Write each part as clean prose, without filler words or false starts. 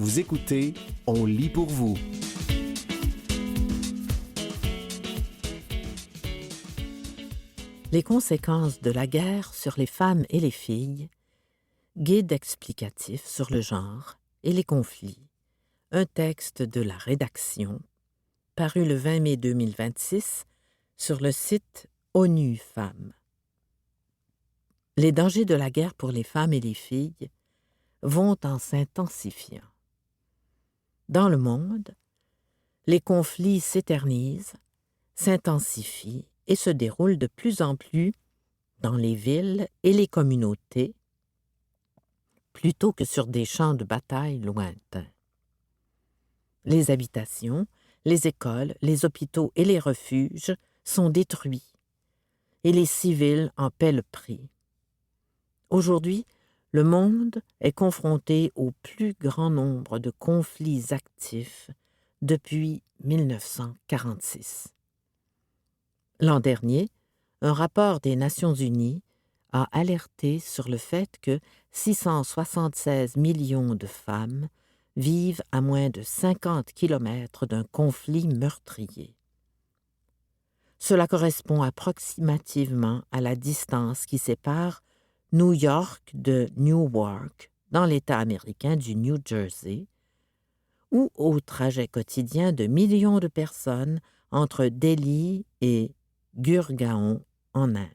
Vous écoutez On lit pour vous. Les conséquences de la guerre sur les femmes et les filles, guide explicatif sur le genre et les conflits, un texte de la rédaction, paru le 20 mai 2026 sur le site ONU Femmes. Les dangers de la guerre pour les femmes et les filles vont en s'intensifiant. Dans le monde, les conflits s'éternisent, s'intensifient et se déroulent de plus en plus dans les villes et les communautés, plutôt que sur des champs de bataille lointains. Les habitations, les écoles, les hôpitaux et les refuges sont détruits, et les civils en paient le prix. Aujourd'hui, le monde est confronté au plus grand nombre de conflits actifs depuis 1946. L'an dernier, un rapport des Nations unies a alerté sur le fait que 676 millions de femmes vivent à moins de 50 kilomètres d'un conflit meurtrier. Cela correspond approximativement à la distance qui sépare New York de Newark, dans l'État américain du New Jersey, ou au trajet quotidien de millions de personnes entre Delhi et Gurgaon en Inde.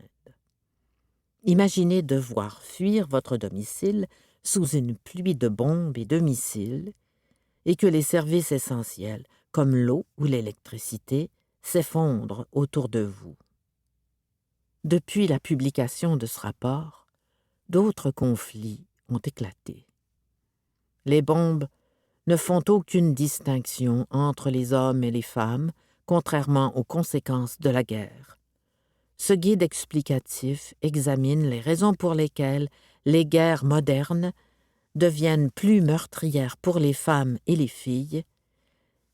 Imaginez devoir fuir votre domicile sous une pluie de bombes et de missiles et que les services essentiels, comme l'eau ou l'électricité, s'effondrent autour de vous. Depuis la publication de ce rapport, d'autres conflits ont éclaté. Les bombes ne font aucune distinction entre les hommes et les femmes, contrairement aux conséquences de la guerre. Ce guide explicatif examine les raisons pour lesquelles les guerres modernes deviennent plus meurtrières pour les femmes et les filles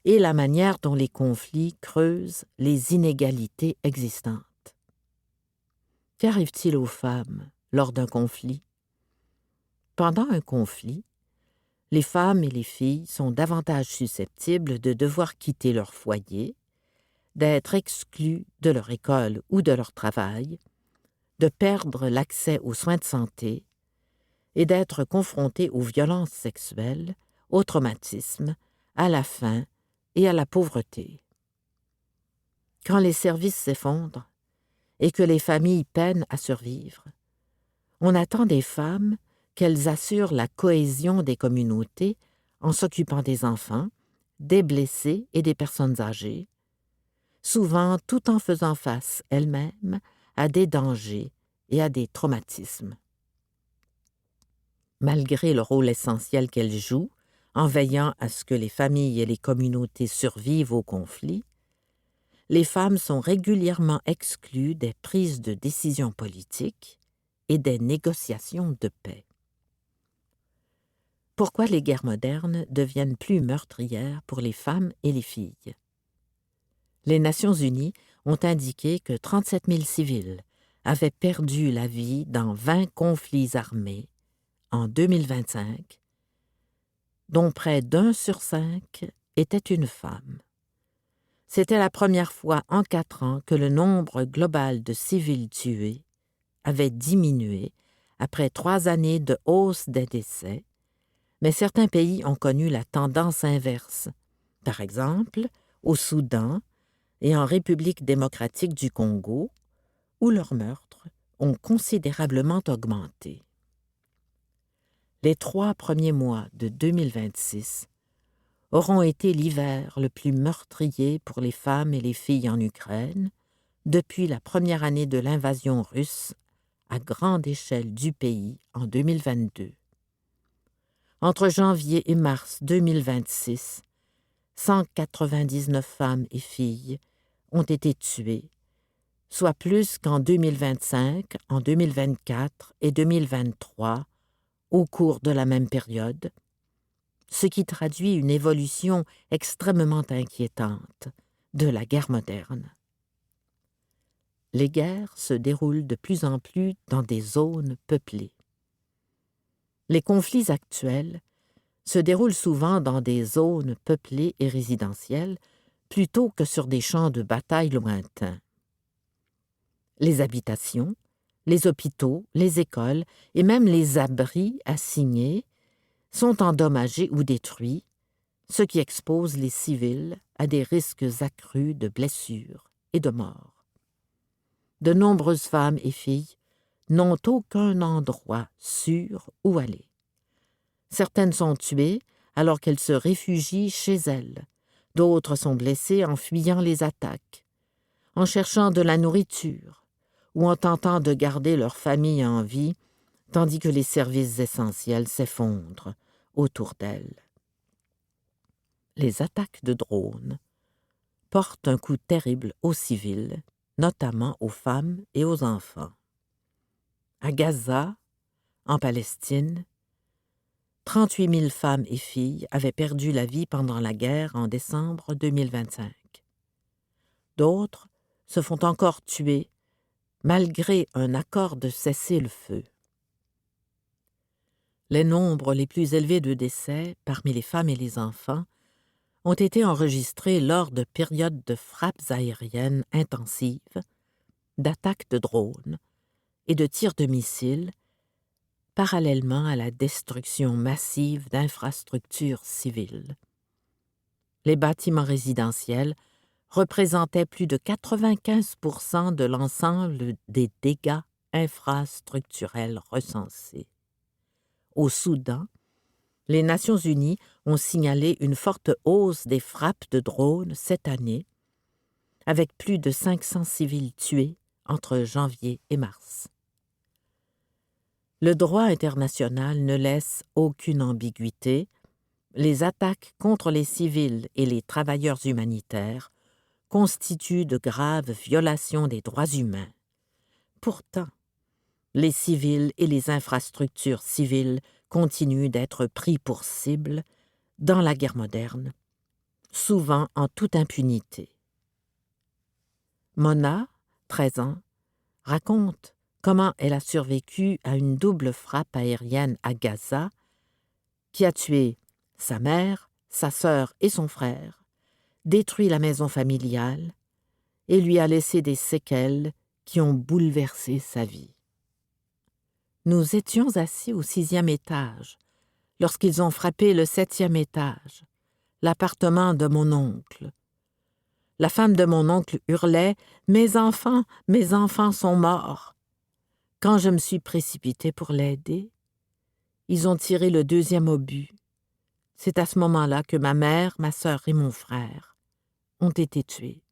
et la manière dont les conflits creusent les inégalités existantes. Qu'arrive-t-il aux femmes lors d'un conflit? Pendant un conflit, les femmes et les filles sont davantage susceptibles de devoir quitter leur foyer, d'être exclues de leur école ou de leur travail, de perdre l'accès aux soins de santé et d'être confrontées aux violences sexuelles, au traumatisme, à la faim et à la pauvreté. Quand les services s'effondrent et que les familles peinent à survivre, on attend des femmes qu'elles assurent la cohésion des communautés en s'occupant des enfants, des blessés et des personnes âgées, souvent tout en faisant face elles-mêmes à des dangers et à des traumatismes. Malgré le rôle essentiel qu'elles jouent, en veillant à ce que les familles et les communautés survivent au conflit, les femmes sont régulièrement exclues des prises de décisions politiques et des négociations de paix. Pourquoi les guerres modernes deviennent plus meurtrières pour les femmes et les filles? Les Nations unies ont indiqué que 37 000 civils avaient perdu la vie dans 20 conflits armés en 2025, dont près d'1 sur 5 était une femme. C'était la première fois en 4 ans que le nombre global de civils tués avait diminué après 3 années de hausse des décès, mais certains pays ont connu la tendance inverse. Par exemple, au Soudan et en République démocratique du Congo, où leurs meurtres ont considérablement augmenté. Les 3 premiers mois de 2026 auront été l'hiver le plus meurtrier pour les femmes et les filles en Ukraine depuis la première année de l'invasion russe à grande échelle du pays en 2022. Entre janvier et mars 2026, 199 femmes et filles ont été tuées, soit plus qu'en 2025, en 2024 et 2023, au cours de la même période, ce qui traduit une évolution extrêmement inquiétante de la guerre moderne. Les guerres se déroulent de plus en plus dans des zones peuplées. Les conflits actuels se déroulent souvent dans des zones peuplées et résidentielles plutôt que sur des champs de bataille lointains. Les habitations, les hôpitaux, les écoles et même les abris assignés sont endommagés ou détruits, ce qui expose les civils à des risques accrus de blessures et de mort. De nombreuses femmes et filles n'ont aucun endroit sûr où aller. Certaines sont tuées alors qu'elles se réfugient chez elles. D'autres sont blessées en fuyant les attaques, en cherchant de la nourriture ou en tentant de garder leur famille en vie, tandis que les services essentiels s'effondrent autour d'elles. Les attaques de drones portent un coup terrible aux civils, notamment aux femmes et aux enfants. À Gaza, en Palestine, 38 000 femmes et filles avaient perdu la vie pendant la guerre en décembre 2025. D'autres se font encore tuer malgré un accord de cessez-le-feu. Les nombres les plus élevés de décès parmi les femmes et les enfants ont été enregistrés lors de périodes de frappes aériennes intensives, d'attaques de drones et de tirs de missiles, parallèlement à la destruction massive d'infrastructures civiles. Les bâtiments résidentiels représentaient plus de 95% de l'ensemble des dégâts infrastructurels recensés. Au Soudan, les Nations unies ont signalé une forte hausse des frappes de drones cette année, avec plus de 500 civils tués entre janvier et mars. Le droit international ne laisse aucune ambiguïté. Les attaques contre les civils et les travailleurs humanitaires constituent de graves violations des droits humains. Pourtant, les civils et les infrastructures civiles continuent d'être pris pour cible dans la guerre moderne, souvent en toute impunité. Mona, 13 ans, raconte comment elle a survécu à une double frappe aérienne à Gaza qui a tué sa mère, sa sœur et son frère, détruit la maison familiale et lui a laissé des séquelles qui ont bouleversé sa vie. Nous étions assis au 6e étage lorsqu'ils ont frappé le 7e étage, l'appartement de mon oncle. La femme de mon oncle hurlait « mes enfants sont morts ». Quand je me suis précipitée pour l'aider, ils ont tiré le 2e obus. C'est à ce moment-là que ma mère, ma sœur et mon frère ont été tués.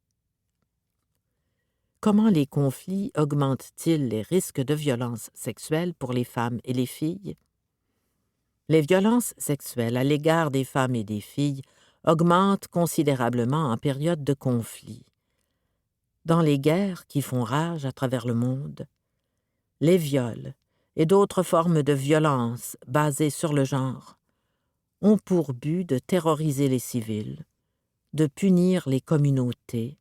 Comment les conflits augmentent-ils les risques de violences sexuelles pour les femmes et les filles? Les violences sexuelles à l'égard des femmes et des filles augmentent considérablement en période de conflit. Dans les guerres qui font rage à travers le monde, les viols et d'autres formes de violence basées sur le genre ont pour but de terroriser les civils, de punir les communautés,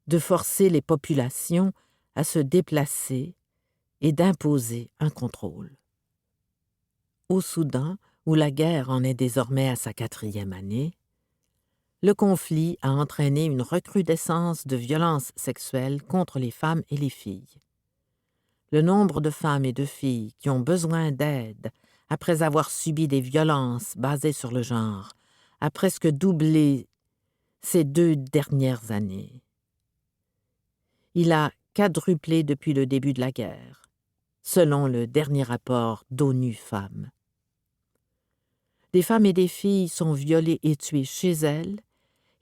de forcer les populations à se déplacer et d'imposer un contrôle. Au Soudan, où la guerre en est désormais à sa 4e année, le conflit a entraîné une recrudescence de violences sexuelles contre les femmes et les filles. Le nombre de femmes et de filles qui ont besoin d'aide après avoir subi des violences basées sur le genre a presque doublé ces 2 dernières années. Il a quadruplé depuis le début de la guerre, selon le dernier rapport d'ONU Femmes. Des femmes et des filles sont violées et tuées chez elles,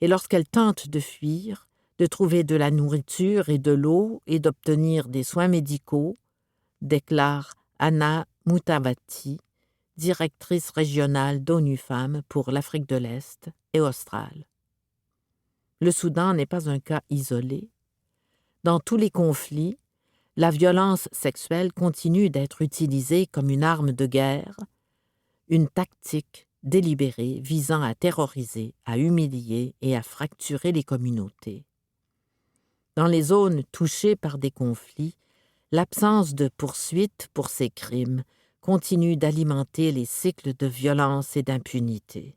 et lorsqu'elles tentent de fuir, de trouver de la nourriture et de l'eau et d'obtenir des soins médicaux, déclare Anna Moutavati, directrice régionale d'ONU Femmes pour l'Afrique de l'Est et Australe. Le Soudan n'est pas un cas isolé. Dans tous les conflits, la violence sexuelle continue d'être utilisée comme une arme de guerre, une tactique délibérée visant à terroriser, à humilier et à fracturer les communautés. Dans les zones touchées par des conflits, l'absence de poursuite pour ces crimes continuent d'alimenter les cycles de violence et d'impunité.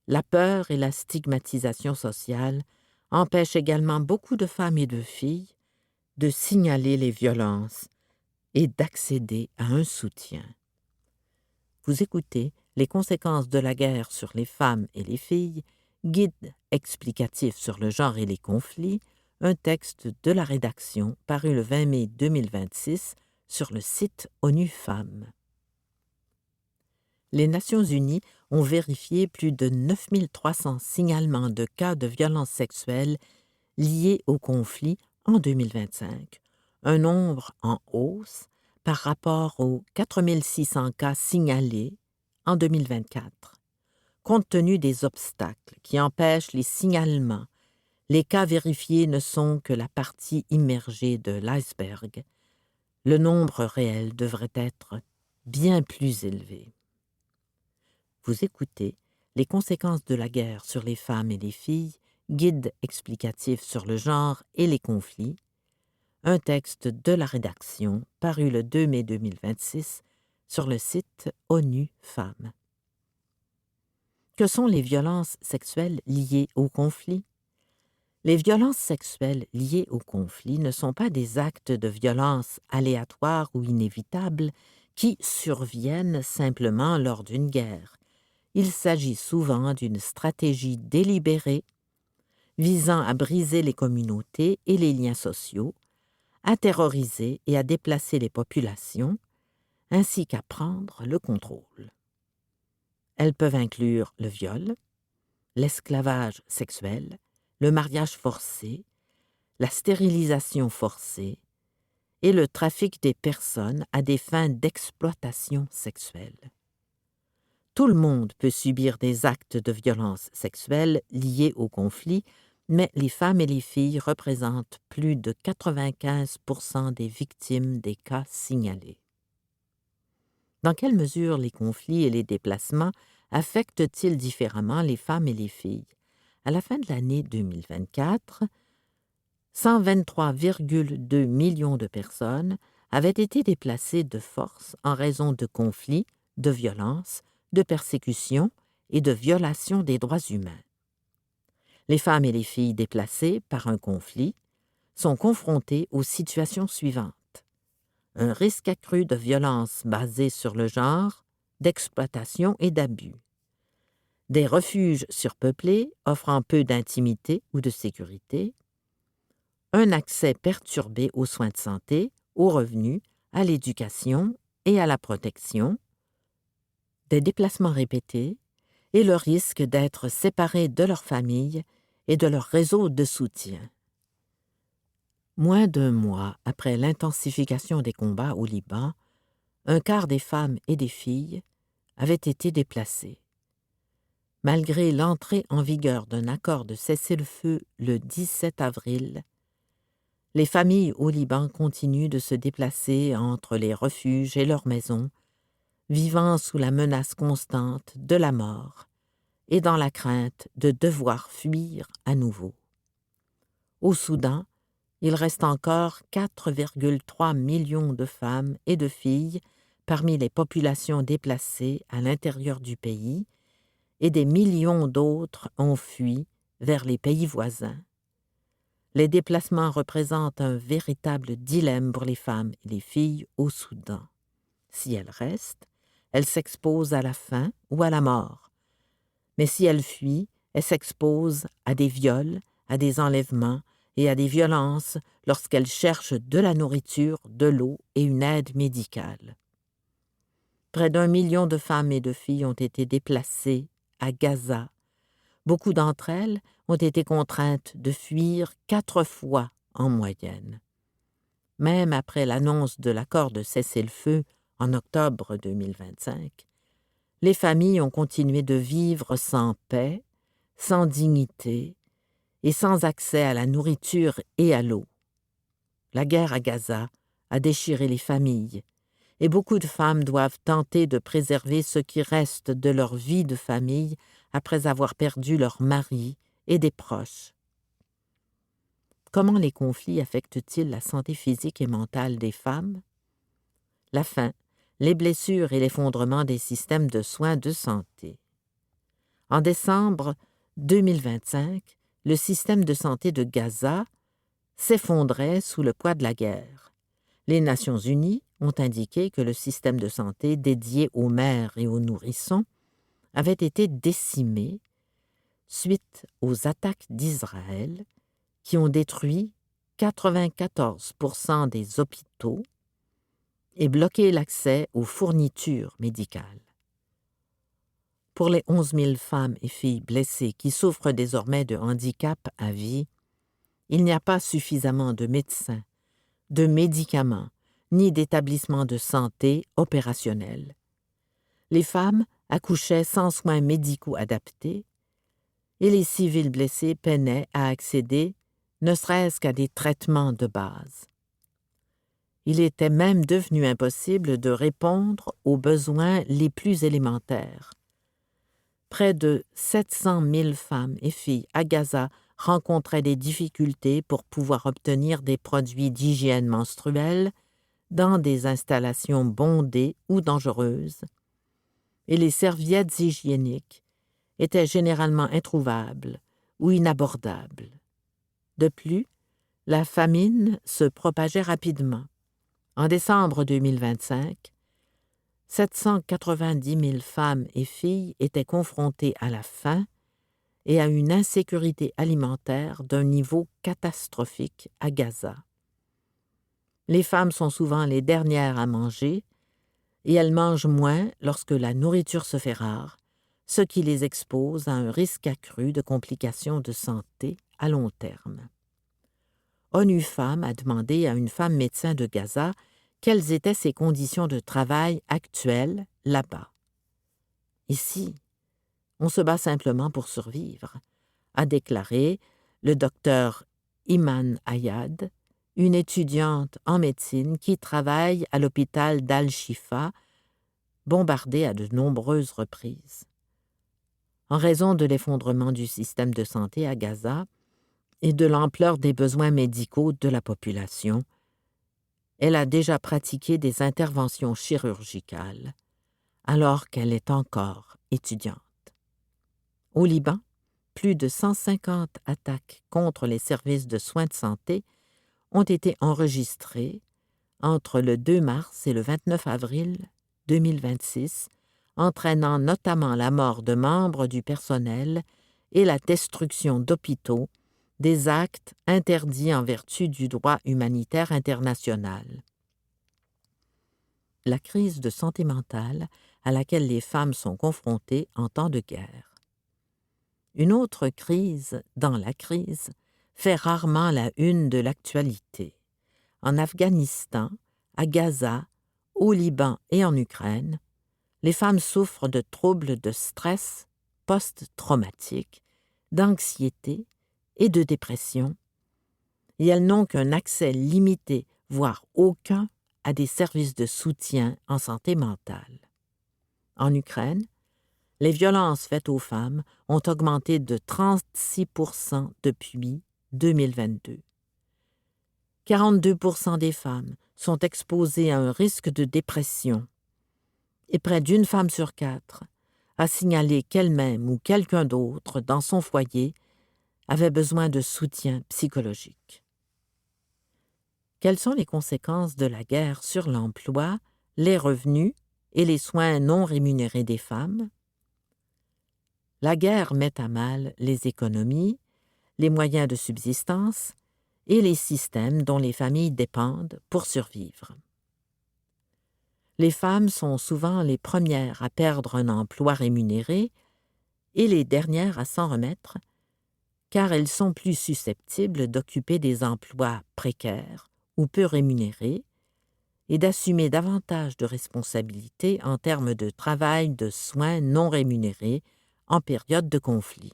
La peur et la stigmatisation sociale empêchent également beaucoup de femmes et de filles de signaler les violences et d'accéder à un soutien. Vous écoutez Les conséquences de la guerre sur les femmes et les filles, guide explicatif sur le genre et les conflits, un texte de la rédaction paru le 20 mai 2026 sur le site ONU Femmes. Les Nations unies ont vérifié plus de 9300 signalements de cas de violences sexuelles liés au conflit en 2025, un nombre en hausse par rapport aux 4600 cas signalés en 2024. Compte tenu des obstacles qui empêchent les signalements, les cas vérifiés ne sont que la partie immergée de l'iceberg. Le nombre réel devrait être bien plus élevé. Vous écoutez Les conséquences de la guerre sur les femmes et les filles, guide explicatif sur le genre et les conflits, un texte de la rédaction paru le 2 mai 2026 sur le site ONU Femmes. Que sont les violences sexuelles liées au conflit? Les violences sexuelles liées au conflit ne sont pas des actes de violence aléatoires ou inévitables qui surviennent simplement lors d'une guerre. Il s'agit souvent d'une stratégie délibérée visant à briser les communautés et les liens sociaux, à terroriser et à déplacer les populations, ainsi qu'à prendre le contrôle. Elles peuvent inclure le viol, l'esclavage sexuel, le mariage forcé, la stérilisation forcée et le trafic des personnes à des fins d'exploitation sexuelle. Tout le monde peut subir des actes de violence sexuelle liés au conflit, mais les femmes et les filles représentent plus de 95% des victimes des cas signalés. Dans quelle mesure les conflits et les déplacements affectent-ils différemment les femmes et les filles? À la fin de l'année 2024, 123,2 millions de personnes avaient été déplacées de force en raison de conflits, de violences, de persécutions et de violations des droits humains. Les femmes et les filles déplacées par un conflit sont confrontées aux situations suivantes. Un risque accru de violence basée sur le genre, d'exploitation et d'abus. Des refuges surpeuplés offrant peu d'intimité ou de sécurité. Un accès perturbé aux soins de santé, aux revenus, à l'éducation et à la protection. Des déplacements répétés et le risque d'être séparés de leur famille et de leur réseau de soutien. Moins d'un mois après l'intensification des combats au Liban, un quart des femmes et des filles avaient été déplacées. Malgré l'entrée en vigueur d'un accord de cessez-le-feu le 17 avril, les familles au Liban continuent de se déplacer entre les refuges et leurs maisons, vivant sous la menace constante de la mort et dans la crainte de devoir fuir à nouveau. Au Soudan, il reste encore 4,3 millions de femmes et de filles parmi les populations déplacées à l'intérieur du pays et des millions d'autres ont fui vers les pays voisins. Les déplacements représentent un véritable dilemme pour les femmes et les filles au Soudan. Si elles restent, elles s'exposent à la faim ou à la mort. Mais si elles fuient, elles s'exposent à des viols, à des enlèvements et à des violences lorsqu'elles cherchent de la nourriture, de l'eau et une aide médicale. Près d'1 million de femmes et de filles ont été déplacées à Gaza. Beaucoup d'entre elles ont été contraintes de fuir 4 fois en moyenne. Même après l'annonce de l'accord de cessez-le-feu en octobre 2025, les familles ont continué de vivre sans paix, sans dignité et sans accès à la nourriture et à l'eau. La guerre à Gaza a déchiré les familles et beaucoup de femmes doivent tenter de préserver ce qui reste de leur vie de famille après avoir perdu leur mari et des proches. Comment les conflits affectent-ils la santé physique et mentale des femmes? La faim, les blessures et l'effondrement des systèmes de soins de santé. En décembre 2025, le système de santé de Gaza s'effondrait sous le poids de la guerre. Les Nations unies ont indiqué que le système de santé dédié aux mères et aux nourrissons avait été décimé suite aux attaques d'Israël qui ont détruit 94% des hôpitaux et bloqué l'accès aux fournitures médicales. Pour les 11 000 femmes et filles blessées qui souffrent désormais de handicap à vie, il n'y a pas suffisamment de médecins, de médicaments, ni d'établissements de santé opérationnels. Les femmes accouchaient sans soins médicaux adaptés et les civils blessés peinaient à accéder ne serait-ce qu'à des traitements de base. Il était même devenu impossible de répondre aux besoins les plus élémentaires. Près de 700 000 femmes et filles à Gaza rencontraient des difficultés pour pouvoir obtenir des produits d'hygiène menstruelle dans des installations bondées ou dangereuses, et les serviettes hygiéniques étaient généralement introuvables ou inabordables. De plus, la famine se propageait rapidement. En décembre 2025, 790 000 femmes et filles étaient confrontées à la faim et à une insécurité alimentaire d'un niveau catastrophique à Gaza. Les femmes sont souvent les dernières à manger et elles mangent moins lorsque la nourriture se fait rare, ce qui les expose à un risque accru de complications de santé à long terme. ONU Femmes a demandé à une femme médecin de Gaza quelles étaient ses conditions de travail actuelles là-bas. « Ici, on se bat simplement pour survivre », a déclaré le docteur Iman Ayad, une étudiante en médecine qui travaille à l'hôpital d'Al-Shifa, bombardé à de nombreuses reprises. En raison de l'effondrement du système de santé à Gaza et de l'ampleur des besoins médicaux de la population, elle a déjà pratiqué des interventions chirurgicales alors qu'elle est encore étudiante. Au Liban, plus de 150 attaques contre les services de soins de santé ont été enregistrées entre le 2 mars et le 29 avril 2026, entraînant notamment la mort de membres du personnel et la destruction d'hôpitaux, des actes interdits en vertu du droit humanitaire international. La crise de santé mentale à laquelle les femmes sont confrontées en temps de guerre. Une autre crise dans la crise fait rarement la une de l'actualité. En Afghanistan, à Gaza, au Liban et en Ukraine, les femmes souffrent de troubles de stress post-traumatique, d'anxiété et de dépression, et elles n'ont qu'un accès limité, voire aucun, à des services de soutien en santé mentale. En Ukraine, les violences faites aux femmes ont augmenté de 36% depuis 2022. 42% des femmes sont exposées à un risque de dépression et près d'une femme sur 4 a signalé qu'elle-même ou quelqu'un d'autre dans son foyer avait besoin de soutien psychologique. Quelles sont les conséquences de la guerre sur l'emploi, les revenus et les soins non rémunérés des femmes? La guerre met à mal les économies, les moyens de subsistance et les systèmes dont les familles dépendent pour survivre. Les femmes sont souvent les premières à perdre un emploi rémunéré et les dernières à s'en remettre, car elles sont plus susceptibles d'occuper des emplois précaires ou peu rémunérés et d'assumer davantage de responsabilités en termes de travail de soins non rémunérés en période de conflit.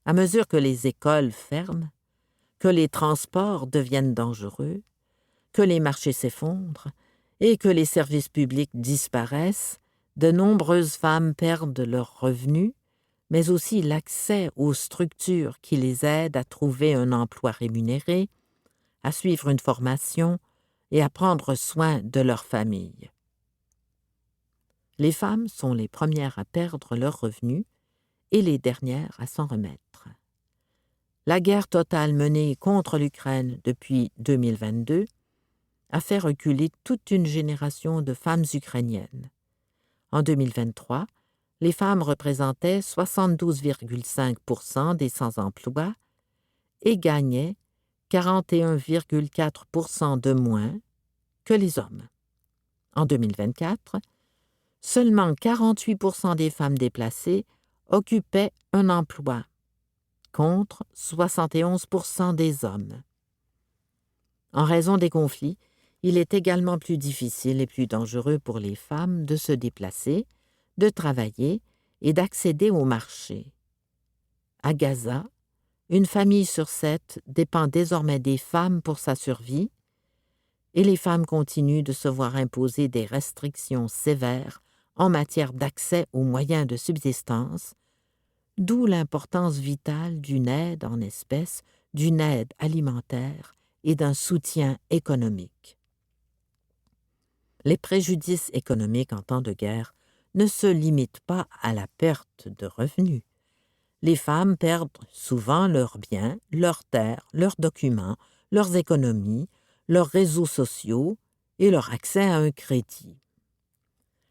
À mesure que les écoles ferment, que les transports deviennent dangereux, que les marchés s'effondrent et que les services publics disparaissent, de nombreuses femmes perdent leurs revenus, mais aussi l'accès aux structures qui les aident à trouver un emploi rémunéré, à suivre une formation et à prendre soin de leur famille. Les femmes sont les premières à perdre leurs revenus et les dernières à s'en remettre. La guerre totale menée contre l'Ukraine depuis 2022 a fait reculer toute une génération de femmes ukrainiennes. En 2023, les femmes représentaient 72,5% des sans-emploi et gagnaient 41,4% de moins que les hommes. En 2024, seulement 48% des femmes déplacées occupaient un emploi, contre 71% des hommes. En raison des conflits, il est également plus difficile et plus dangereux pour les femmes de se déplacer, de travailler et d'accéder au marché. À Gaza, une famille sur 7 dépend désormais des femmes pour sa survie et les femmes continuent de se voir imposer des restrictions sévères en matière d'accès aux moyens de subsistance, d'où l'importance vitale d'une aide en espèces, d'une aide alimentaire et d'un soutien économique. Les préjudices économiques en temps de guerre ne se limitent pas à la perte de revenus. Les femmes perdent souvent leurs biens, leurs terres, leurs documents, leurs économies, leurs réseaux sociaux et leur accès à un crédit.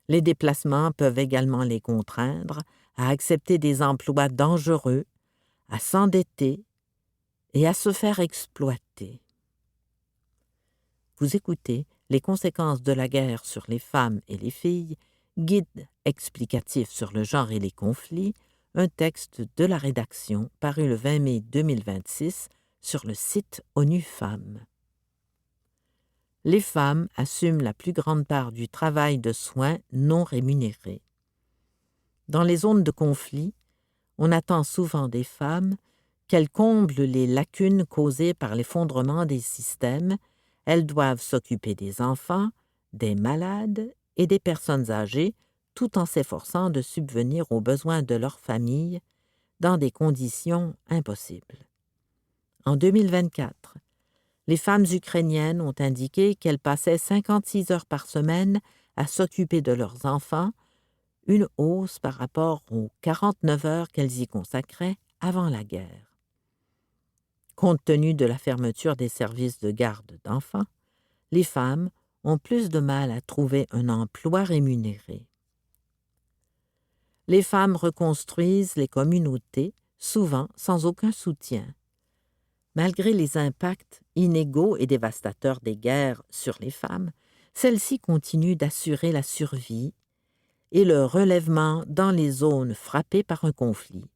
Les déplacements peuvent également les contraindre à accepter des emplois dangereux, à s'endetter et à se faire exploiter. Vous écoutez Les conséquences de la guerre sur les femmes et les filles, guide explicatif sur le genre et les conflits, un texte de la rédaction paru le 20 mai 2026 sur le site ONU Femmes. Les femmes assument la plus grande part du travail de soins non rémunéré. Dans les zones de conflit, on attend souvent des femmes qu'elles comblent les lacunes causées par l'effondrement des systèmes. Elles doivent s'occuper des enfants, des malades et des personnes âgées, tout en s'efforçant de subvenir aux besoins de leur famille dans des conditions impossibles. En 2024, les femmes ukrainiennes ont indiqué qu'elles passaient 56 heures par semaine à s'occuper de leurs enfants, une hausse par rapport aux 49 heures qu'elles y consacraient avant la guerre. Compte tenu de la fermeture des services de garde d'enfants, les femmes ont plus de mal à trouver un emploi rémunéré. Les femmes reconstruisent les communautés, souvent sans aucun soutien. Malgré les impacts inégaux et dévastateurs des guerres sur les femmes, celles-ci continuent d'assurer la survie et le relèvement dans les zones frappées par un conflit.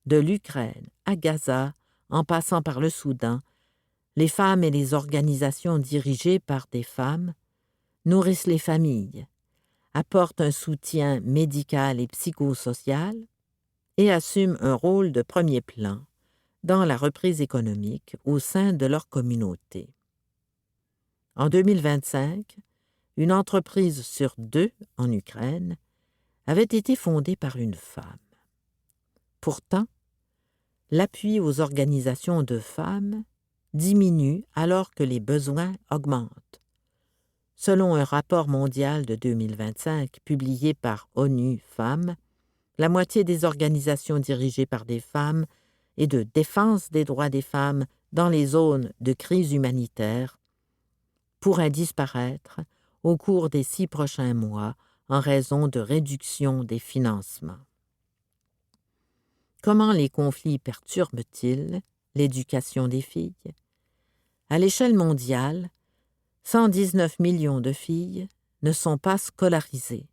De l'Ukraine à Gaza, en passant par le Soudan, les femmes et les organisations dirigées par des femmes nourrissent les familles, apportent un soutien médical et psychosocial et assument un rôle de premier plan dans la reprise économique au sein de leur communauté. En 2025, une entreprise sur 2 en Ukraine avait été fondée par une femme. Pourtant, l'appui aux organisations de femmes diminue alors que les besoins augmentent. Selon un rapport mondial de 2025 publié par ONU Femmes, la moitié des organisations dirigées par des femmes et de défense des droits des femmes dans les zones de crise humanitaire pourraient disparaître au cours des 6 prochains mois en raison de réduction des financements. Comment les conflits perturbent-ils l'éducation des filles? À l'échelle mondiale, 119 millions de filles ne sont pas scolarisées.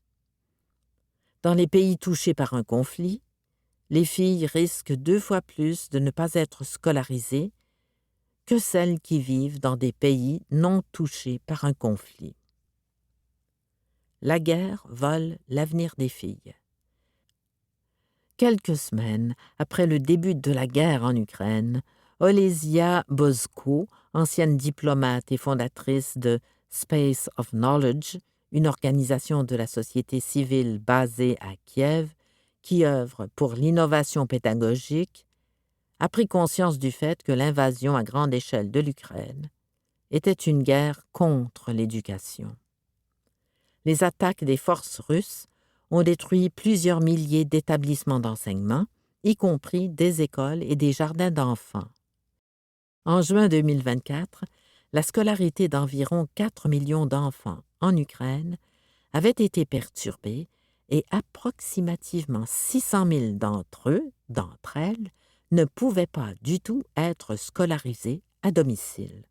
Dans les pays touchés par un conflit, les filles risquent 2 fois plus de ne pas être scolarisées que celles qui vivent dans des pays non touchés par un conflit. La guerre vole l'avenir des filles. Quelques semaines après le début de la guerre en Ukraine, Olesia Bozko, ancienne diplomate et fondatrice de Space of Knowledge, une organisation de la société civile basée à Kiev, qui œuvre pour l'innovation pédagogique, a pris conscience du fait que l'invasion à grande échelle de l'Ukraine était une guerre contre l'éducation. Les attaques des forces russes ont détruit plusieurs milliers d'établissements d'enseignement, y compris des écoles et des jardins d'enfants. En juin 2024, la scolarité d'environ 4 millions d'enfants en Ukraine avait été perturbée et approximativement 600 000 d'entre elles, ne pouvaient pas du tout être scolarisées à domicile.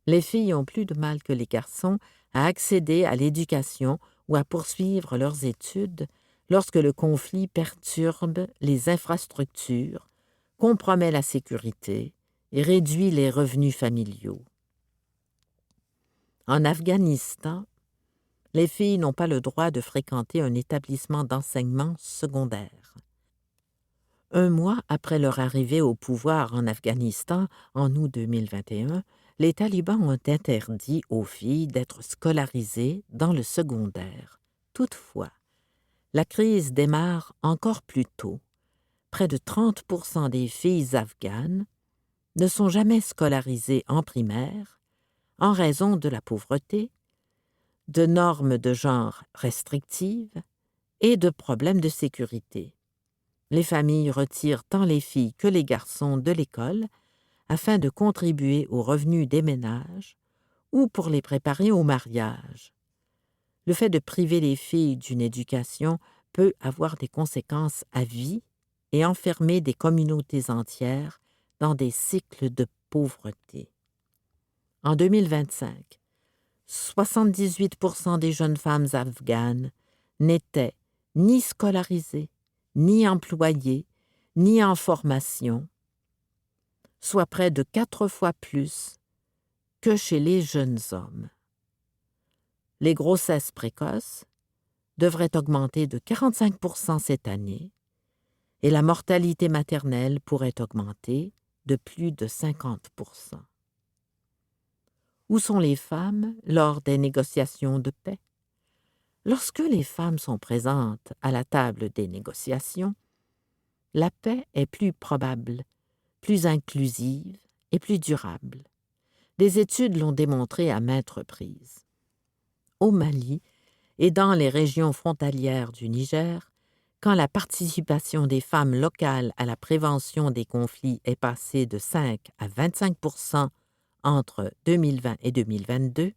Les filles ont plus de mal que les garçons à accéder à l'éducation ou à poursuivre leurs études lorsque le conflit perturbe les infrastructures, compromet la sécurité et réduit les revenus familiaux. En Afghanistan, les filles n'ont pas le droit de fréquenter un établissement d'enseignement secondaire. Un mois après leur arrivée au pouvoir en Afghanistan, en août 2021, les talibans ont interdit aux filles d'être scolarisées dans le secondaire. Toutefois, la crise démarre encore plus tôt. Près de 30% des filles afghanes ne sont jamais scolarisées en primaire en raison de la pauvreté, de normes de genre restrictives et de problèmes de sécurité. Les familles retirent tant les filles que les garçons de l'école afin de contribuer aux revenus des ménages ou pour les préparer au mariage. Le fait de priver les filles d'une éducation peut avoir des conséquences à vie et enfermer des communautés entières dans des cycles de pauvreté. En 2025, 78% des jeunes femmes afghanes n'étaient ni scolarisées, ni employées, ni en formation, soit près de 4 fois plus que chez les jeunes hommes. Les grossesses précoces devraient augmenter de 45% cette année et la mortalité maternelle pourrait augmenter de plus de 50%. Où sont les femmes lors des négociations de paix? Lorsque les femmes sont présentes à la table des négociations, la paix est plus probable, plus inclusive et plus durable. Des études l'ont démontré à maintes reprises. Au Mali et dans les régions frontalières du Niger, quand la participation des femmes locales à la prévention des conflits est passée de 5 à 25% entre 2020 et 2022,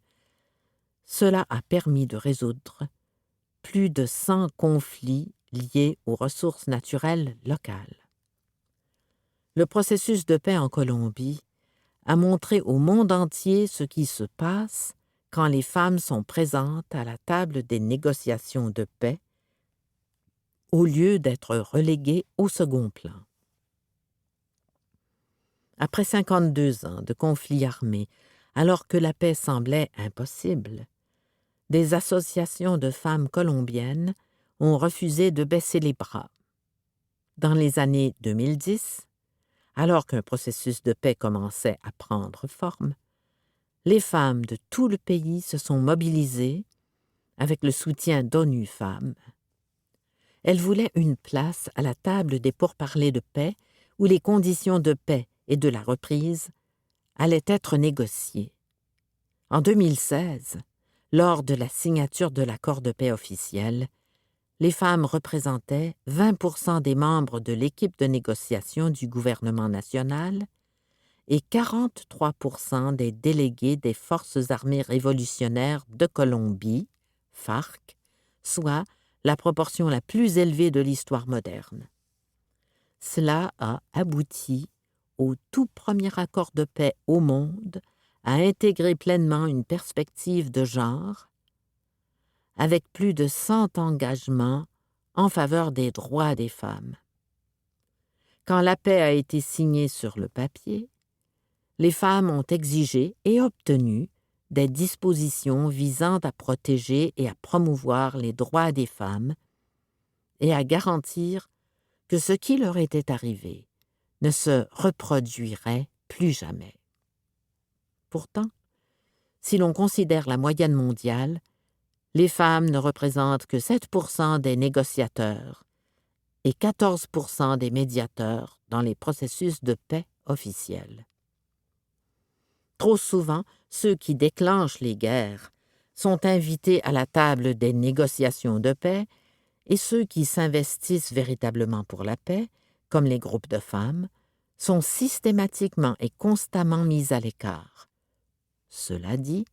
cela a permis de résoudre plus de 100 conflits liés aux ressources naturelles locales. Le processus de paix en Colombie a montré au monde entier ce qui se passe quand les femmes sont présentes à la table des négociations de paix au lieu d'être reléguées au second plan. Après 52 ans de conflits armés, alors que la paix semblait impossible, des associations de femmes colombiennes ont refusé de baisser les bras. Dans les années 2010, alors qu'un processus de paix commençait à prendre forme, les femmes de tout le pays se sont mobilisées avec le soutien d'ONU Femmes. Elles voulaient une place à la table des pourparlers de paix où les conditions de paix et de la reprise allaient être négociées. En 2016, lors de la signature de l'accord de paix officiel, les femmes représentaient 20% des membres de l'équipe de négociation du gouvernement national et 43% des délégués des Forces armées révolutionnaires de Colombie, FARC, soit la proportion la plus élevée de l'histoire moderne. Cela a abouti au tout premier accord de paix au monde à intégrer pleinement une perspective de genre, avec plus de 100 engagements en faveur des droits des femmes. Quand la paix a été signée sur le papier, les femmes ont exigé et obtenu des dispositions visant à protéger et à promouvoir les droits des femmes et à garantir que ce qui leur était arrivé ne se reproduirait plus jamais. Pourtant, si l'on considère la moyenne mondiale, les femmes ne représentent que 7% des négociateurs et 14% des médiateurs dans les processus de paix officiels. Trop souvent, ceux qui déclenchent les guerres sont invités à la table des négociations de paix et ceux qui s'investissent véritablement pour la paix, comme les groupes de femmes, sont systématiquement et constamment mis à l'écart. Cela dit,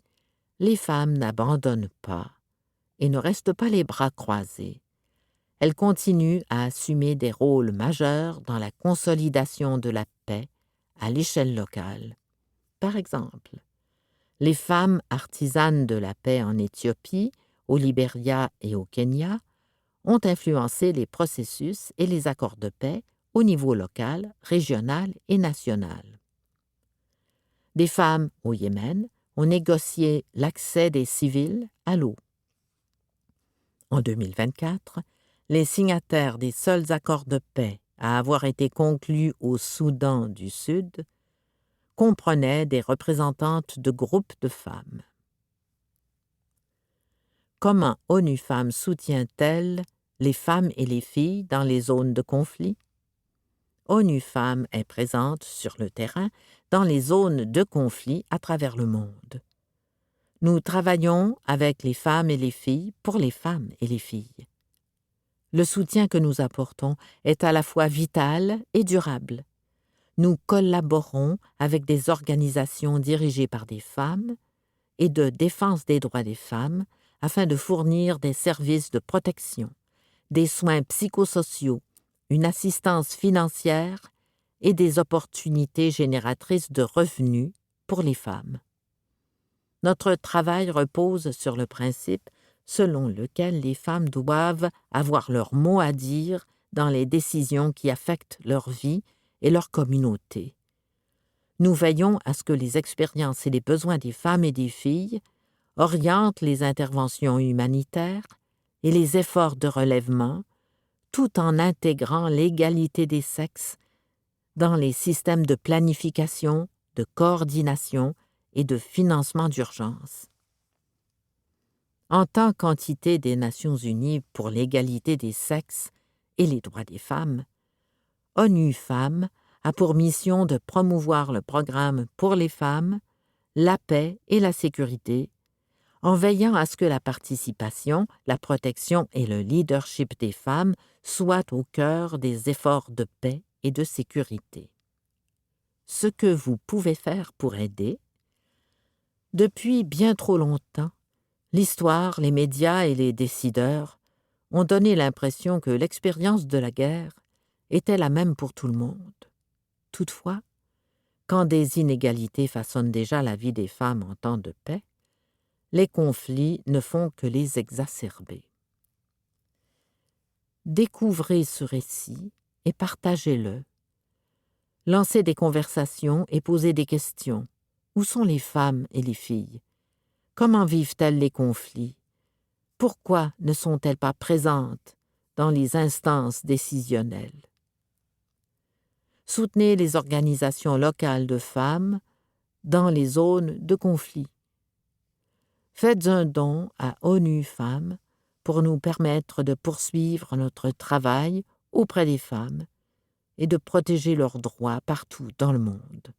les femmes n'abandonnent pas et ne restent pas les bras croisés. Elles continuent à assumer des rôles majeurs dans la consolidation de la paix à l'échelle locale. Par exemple, les femmes artisanes de la paix en Éthiopie, au Libéria et au Kenya ont influencé les processus et les accords de paix au niveau local, régional et national. Des femmes au Yémen ont négocié l'accès des civils à l'eau. En 2024, les signataires des seuls accords de paix à avoir été conclus au Soudan du Sud comprenaient des représentantes de groupes de femmes. Comment ONU Femmes soutient-elle les femmes et les filles dans les zones de conflit? ONU Femmes est présente sur le terrain dans les zones de conflit à travers le monde. Nous travaillons avec les femmes et les filles pour les femmes et les filles. Le soutien que nous apportons est à la fois vital et durable. Nous collaborons avec des organisations dirigées par des femmes et de défense des droits des femmes afin de fournir des services de protection, des soins psychosociaux, une assistance financière et des opportunités génératrices de revenus pour les femmes. Notre travail repose sur le principe selon lequel les femmes doivent avoir leur mot à dire dans les décisions qui affectent leur vie et leur communauté. Nous veillons à ce que les expériences et les besoins des femmes et des filles orientent les interventions humanitaires et les efforts de relèvement, tout en intégrant l'égalité des sexes dans les systèmes de planification, de coordination et de financement d'urgence. En tant qu'entité des Nations unies pour l'égalité des sexes et les droits des femmes, ONU Femmes a pour mission de promouvoir le programme pour les femmes, la paix et la sécurité, en veillant à ce que la participation, la protection et le leadership des femmes soient au cœur des efforts de paix et de sécurité. Ce que vous pouvez faire pour aider? Depuis bien trop longtemps, l'histoire, les médias et les décideurs ont donné l'impression que l'expérience de la guerre était la même pour tout le monde. Toutefois, quand des inégalités façonnent déjà la vie des femmes en temps de paix, les conflits ne font que les exacerber. Découvrez ce récit et partagez-le. Lancez des conversations et posez des questions. Où sont les femmes et les filles? Comment vivent-elles les conflits? Pourquoi ne sont-elles pas présentes dans les instances décisionnelles? Soutenez les organisations locales de femmes dans les zones de conflit. Faites un don à ONU Femmes pour nous permettre de poursuivre notre travail auprès des femmes et de protéger leurs droits partout dans le monde.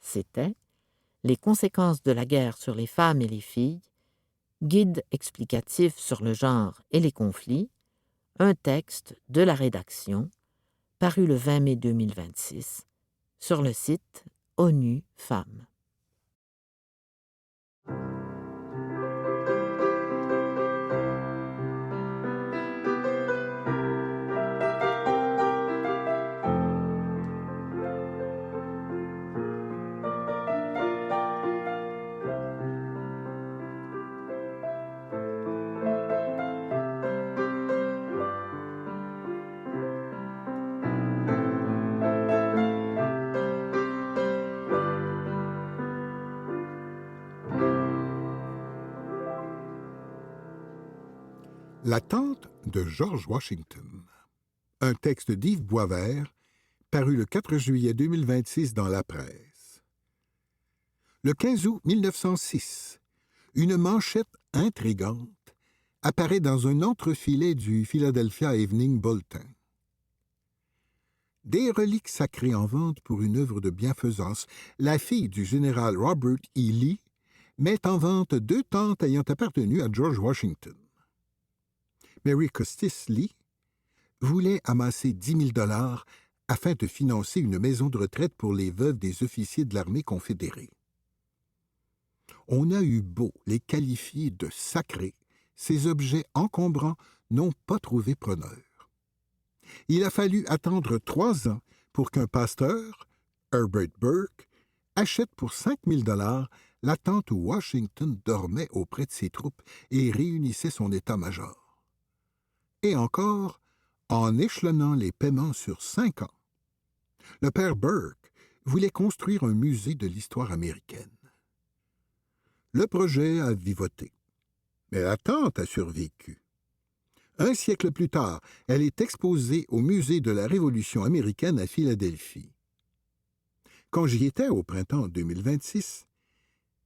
C'était Les conséquences de la guerre sur les femmes et les filles, guide explicatif sur le genre et les conflits, un texte de la rédaction, paru le 20 mai 2026, sur le site ONU Femmes. La tante de George Washington. Un texte d'Yves Boisvert, paru le 4 juillet 2026 dans la presse. Le 15 août 1906, une manchette intrigante apparaît dans un entrefilet du Philadelphia Evening Bulletin. Des reliques sacrées en vente pour une œuvre de bienfaisance. La fille du général Robert E. Lee met en vente 2 tentes ayant appartenu à George Washington. Mary Custis Lee voulait amasser 10 000 $ afin de financer une maison de retraite pour les veuves des officiers de l'armée confédérée. On a eu beau les qualifier de sacrés, ces objets encombrants n'ont pas trouvé preneur. Il a fallu attendre 3 ans pour qu'un pasteur, Herbert Burke, achète pour 5 000 $ la tente où Washington dormait auprès de ses troupes et réunissait son état-major. Et encore, en échelonnant les paiements sur 5 ans, le père Burke voulait construire un musée de l'histoire américaine. Le projet a vivoté, mais la tente a survécu. 1 siècle plus tard, elle est exposée au musée de la Révolution américaine à Philadelphie. Quand j'y étais au printemps 2026,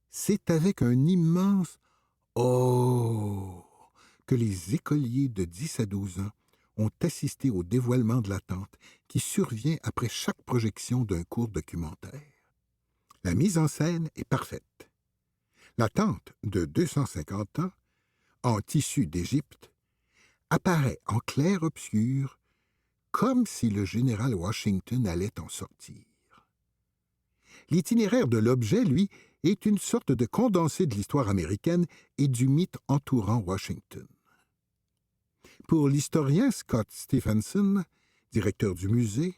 c'est avec un immense « Oh » que les écoliers de 10 à 12 ans ont assisté au dévoilement de la tente qui survient après chaque projection d'un court documentaire. La mise en scène est parfaite. La tente de 250 ans, en tissu d'Égypte, apparaît en clair-obscur comme si le général Washington allait en sortir. L'itinéraire de l'objet, lui, est une sorte de condensé de l'histoire américaine et du mythe entourant Washington. Pour l'historien Scott Stephenson, directeur du musée,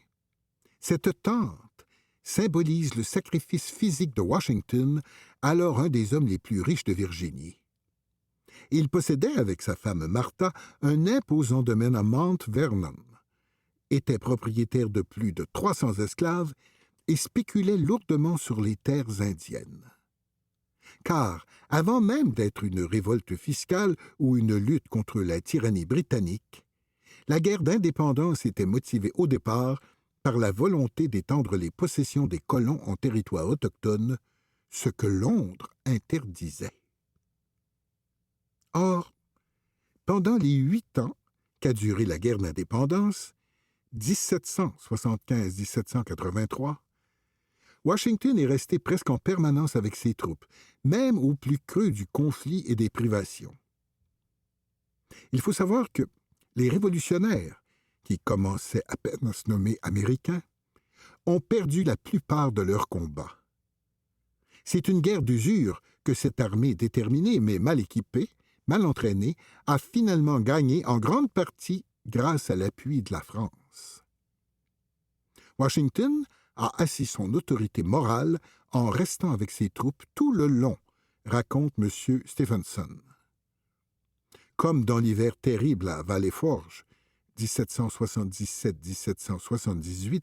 cette tente symbolise le sacrifice physique de Washington, alors un des hommes les plus riches de Virginie. Il possédait, avec sa femme Martha, un imposant domaine à Mount Vernon, était propriétaire de plus de 300 esclaves et spéculait lourdement sur les terres indiennes. Car, avant même d'être une révolte fiscale ou une lutte contre la tyrannie britannique, la guerre d'indépendance était motivée au départ par la volonté d'étendre les possessions des colons en territoire autochtone, ce que Londres interdisait. Or, pendant les 8 ans qu'a duré la guerre d'indépendance, 1775-1783, Washington est resté presque en permanence avec ses troupes, même au plus creux du conflit et des privations. Il faut savoir que les révolutionnaires, qui commençaient à peine à se nommer américains, ont perdu la plupart de leurs combats. C'est une guerre d'usure que cette armée déterminée mais mal équipée, mal entraînée, a finalement gagné en grande partie grâce à l'appui de la France. Washington a assis son autorité morale en restant avec ses troupes tout le long, raconte M. Stephenson. Comme dans l'hiver terrible à Valley Forge, 1777-1778,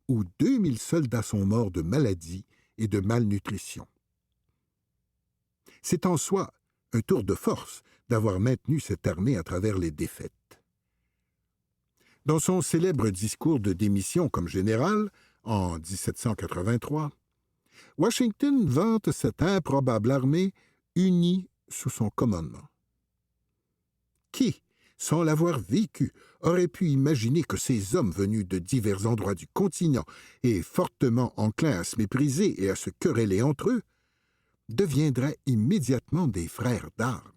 où 2000 soldats sont morts de maladie et de malnutrition. C'est en soi un tour de force d'avoir maintenu cette armée à travers les défaites. Dans son célèbre discours de démission comme général, en 1783, Washington vante cette improbable armée unie sous son commandement. Qui, sans l'avoir vécu, aurait pu imaginer que ces hommes venus de divers endroits du continent et fortement enclins à se mépriser et à se quereller entre eux, deviendraient immédiatement des frères d'armes?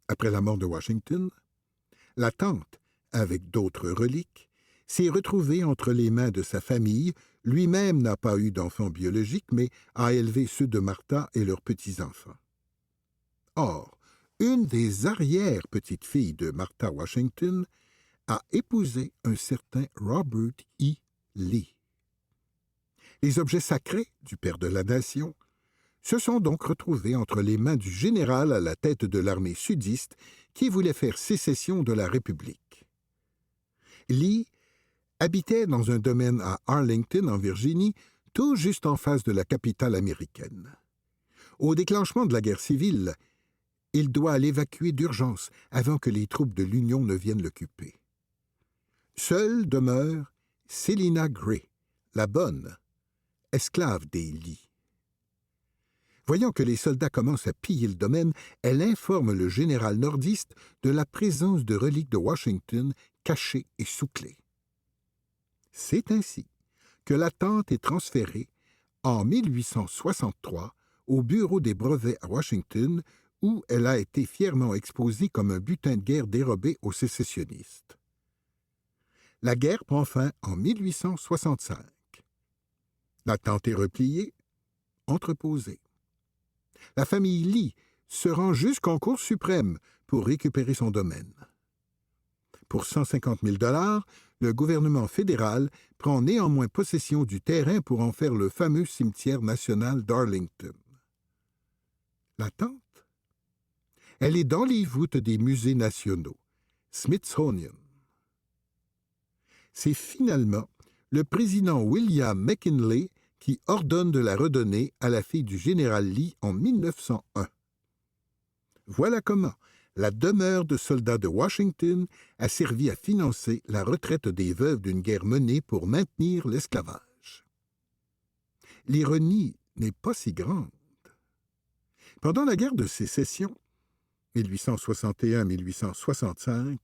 Après la mort de Washington, la tente, avec d'autres reliques, s'est retrouvée entre les mains de sa famille. Lui-même n'a pas eu d'enfants biologiques, mais a élevé ceux de Martha et leurs petits-enfants. Or, une des arrière-petites-filles de Martha Washington a épousé un certain Robert E. Lee. Les objets sacrés du père de la nation se sont donc retrouvés entre les mains du général à la tête de l'armée sudiste qui voulait faire sécession de la République. Lee habitait dans un domaine à Arlington, en Virginie, tout juste en face de la capitale américaine. Au déclenchement de la guerre civile, il doit l'évacuer d'urgence avant que les troupes de l'Union ne viennent l'occuper. Seule demeure Selina Gray, la bonne, esclave des Lee. Voyant que les soldats commencent à piller le domaine, elle informe le général nordiste de la présence de reliques de Washington cachées et sous clé. C'est ainsi que la tente est transférée en 1863 au bureau des brevets à Washington, où elle a été fièrement exposée comme un butin de guerre dérobé aux sécessionnistes. La guerre prend fin en 1865. La tente est repliée, entreposée. La famille Lee se rend jusqu'en Cour suprême pour récupérer son domaine. Pour 150 000 $, le gouvernement fédéral prend néanmoins possession du terrain pour en faire le fameux cimetière national d'Arlington. La tente? Elle est dans les voûtes des musées nationaux, Smithsonian. C'est finalement le président William McKinley qui ordonne de la redonner à la fille du général Lee en 1901. Voilà comment la demeure de soldats de Washington a servi à financer la retraite des veuves d'une guerre menée pour maintenir l'esclavage. L'ironie n'est pas si grande. Pendant la guerre de sécession, 1861-1865,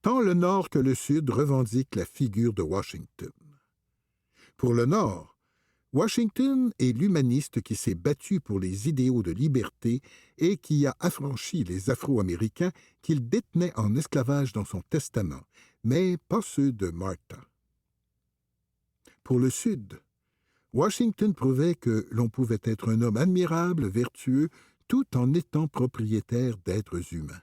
tant le Nord que le Sud revendiquent la figure de Washington. Pour le Nord, Washington est l'humaniste qui s'est battu pour les idéaux de liberté et qui a affranchi les Afro-Américains qu'il détenait en esclavage dans son testament, mais pas ceux de Martha. Pour le Sud, Washington prouvait que l'on pouvait être un homme admirable, vertueux, tout en étant propriétaire d'êtres humains.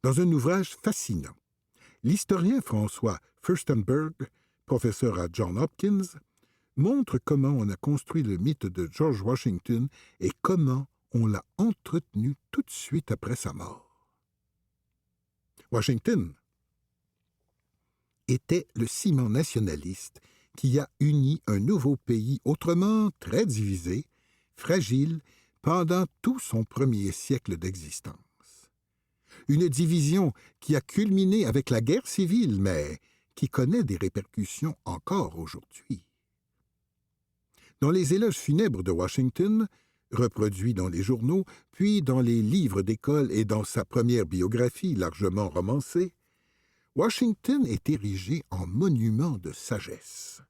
Dans un ouvrage fascinant, l'historien François Furstenberg, professeur à Johns Hopkins, montre comment on a construit le mythe de George Washington et comment on l'a entretenu tout de suite après sa mort. Washington était le ciment nationaliste qui a uni un nouveau pays autrement très divisé, fragile, pendant tout son premier siècle d'existence. Une division qui a culminé avec la guerre civile, mais qui connaît des répercussions encore aujourd'hui. Dans les éloges funèbres de Washington, reproduits dans les journaux, puis dans les livres d'école et dans sa première biographie largement romancée, Washington est érigé en monument de sagesse.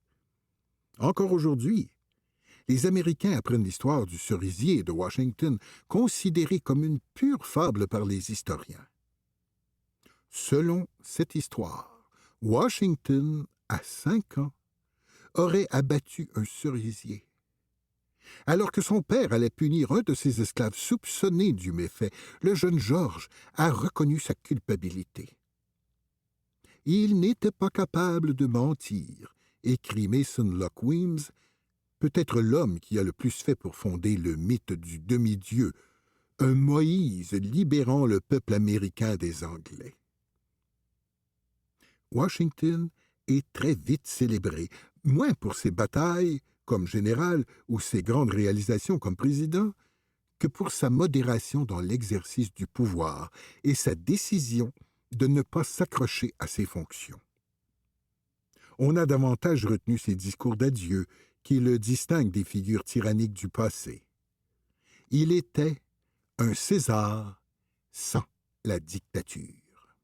Encore aujourd'hui, les Américains apprennent l'histoire du cerisier de Washington, considéré comme une pure fable par les historiens. Selon cette histoire, Washington, à 5 ans, aurait abattu un cerisier. Alors que son père allait punir un de ses esclaves soupçonnés du méfait, le jeune George a reconnu sa culpabilité. « Il n'était pas capable de mentir », écrit Mason Locke Weems, peut-être l'homme qui a le plus fait pour fonder le mythe du demi-dieu, un Moïse libérant le peuple américain des Anglais. Washington est très vite célébré, moins pour ses batailles comme général ou ses grandes réalisations comme président, que pour sa modération dans l'exercice du pouvoir et sa décision de ne pas s'accrocher à ses fonctions. On a davantage retenu ses discours d'adieu qui le distinguent des figures tyranniques du passé. Il était un César sans la dictature.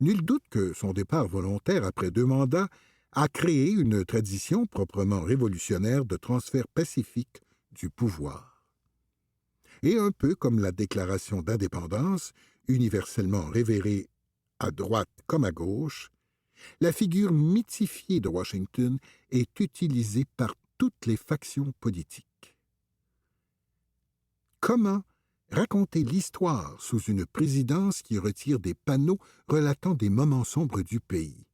Nul doute que son départ volontaire après 2 mandats a créé une tradition proprement révolutionnaire de transfert pacifique du pouvoir. Et un peu comme la déclaration d'indépendance, universellement révérée à droite comme à gauche, la figure mythifiée de Washington est utilisée par toutes les factions politiques. Comment raconter l'histoire sous une présidence qui retire des panneaux relatant des moments sombres du pays?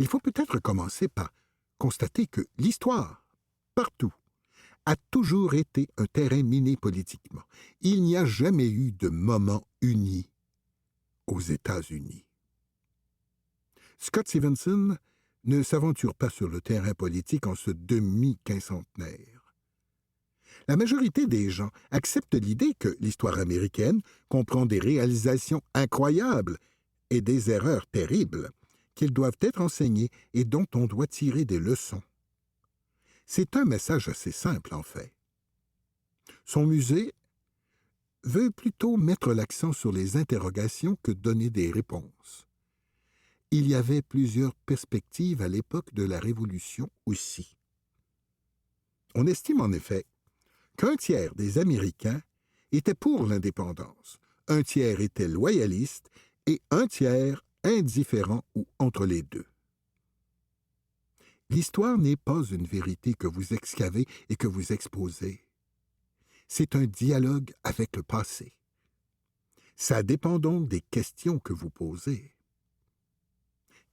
Il faut peut-être commencer par constater que l'histoire, partout, a toujours été un terrain miné politiquement. Il n'y a jamais eu de moment uni aux États-Unis. Scott Stevenson ne s'aventure pas sur le terrain politique en ce demi-quincentenaire. La majorité des gens acceptent l'idée que l'histoire américaine comprend des réalisations incroyables et des erreurs terribles, qu'ils doivent être enseignés et dont on doit tirer des leçons. C'est un message assez simple, en fait. Son musée veut plutôt mettre l'accent sur les interrogations que donner des réponses. Il y avait plusieurs perspectives à l'époque de la Révolution aussi. On estime en effet qu'un tiers des Américains étaient pour l'indépendance, un tiers était loyaliste et un tiers indifférent ou entre les deux. L'histoire n'est pas une vérité que vous excavez et que vous exposez. C'est un dialogue avec le passé. Ça dépend donc des questions que vous posez.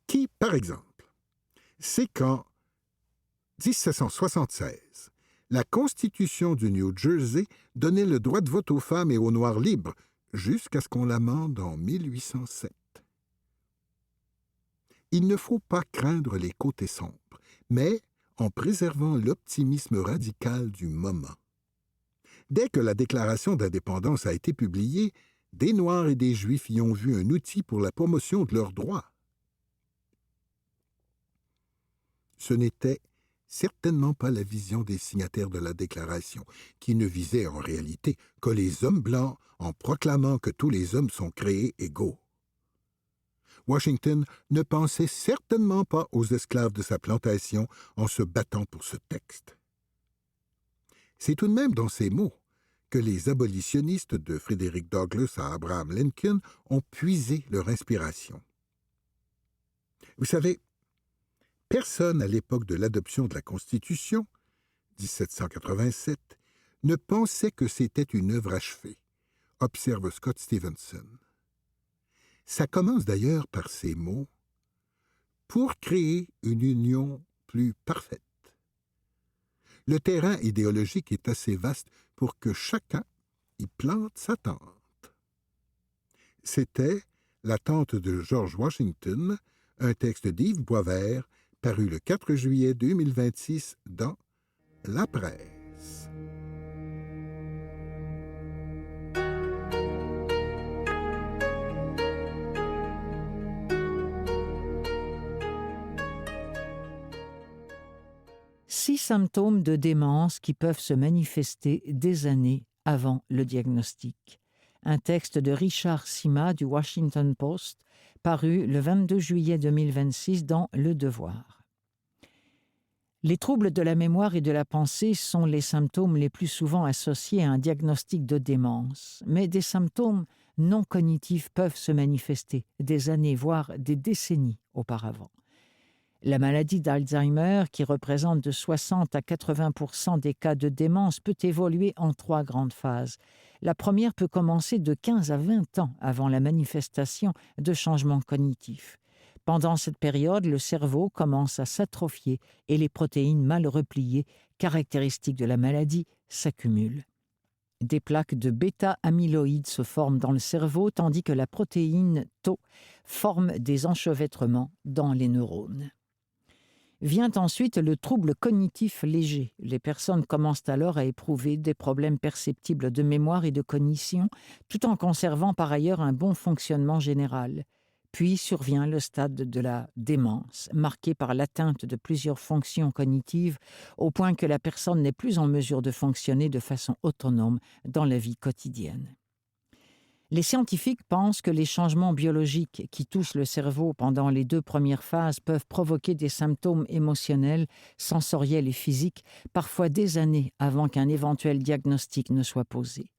Qui, par exemple, sait qu'en 1776, la Constitution du New Jersey donnait le droit de vote aux femmes et aux Noirs libres, jusqu'à ce qu'on l'amende en 1807. Il ne faut pas craindre les côtés sombres, mais en préservant l'optimisme radical du moment. Dès que la Déclaration d'indépendance a été publiée, des Noirs et des Juifs y ont vu un outil pour la promotion de leurs droits. Ce n'était certainement pas la vision des signataires de la Déclaration, qui ne visait en réalité que les hommes blancs en proclamant que tous les hommes sont créés égaux. Washington ne pensait certainement pas aux esclaves de sa plantation en se battant pour ce texte. C'est tout de même dans ces mots que les abolitionnistes de Frederick Douglass à Abraham Lincoln ont puisé leur inspiration. Vous savez, personne à l'époque de l'adoption de la Constitution, 1787, ne pensait que c'était une œuvre achevée, observe Scott Stevenson. Ça commence d'ailleurs par ces mots « pour créer une union plus parfaite ». Le terrain idéologique est assez vaste pour que chacun y plante sa tente. C'était La tente de George Washington, un texte d'Yves Boisvert, paru le 4 juillet 2026 dans La Presse. Six symptômes de démence qui peuvent se manifester des années avant le diagnostic. Un texte de Richard Sima du Washington Post, paru le 22 juillet 2026 dans Le Devoir. Les troubles de la mémoire et de la pensée sont les symptômes les plus souvent associés à un diagnostic de démence, mais des symptômes non cognitifs peuvent se manifester des années, voire des décennies auparavant. La maladie d'Alzheimer, qui représente de 60 à 80% des cas de démence, peut évoluer en 3 grandes phases. La première peut commencer de 15 à 20 ans avant la manifestation de changements cognitifs. Pendant cette période, le cerveau commence à s'atrophier et les protéines mal repliées, caractéristiques de la maladie, s'accumulent. Des plaques de bêta-amyloïdes se forment dans le cerveau, tandis que la protéine Tau forme des enchevêtrements dans les neurones. Vient ensuite le trouble cognitif léger. Les personnes commencent alors à éprouver des problèmes perceptibles de mémoire et de cognition, tout en conservant par ailleurs un bon fonctionnement général. Puis survient le stade de la démence, marqué par l'atteinte de plusieurs fonctions cognitives, au point que la personne n'est plus en mesure de fonctionner de façon autonome dans la vie quotidienne. Les scientifiques pensent que les changements biologiques qui touchent le cerveau pendant les 2 premières phases peuvent provoquer des symptômes émotionnels, sensoriels et physiques, parfois des années avant qu'un éventuel diagnostic ne soit posé.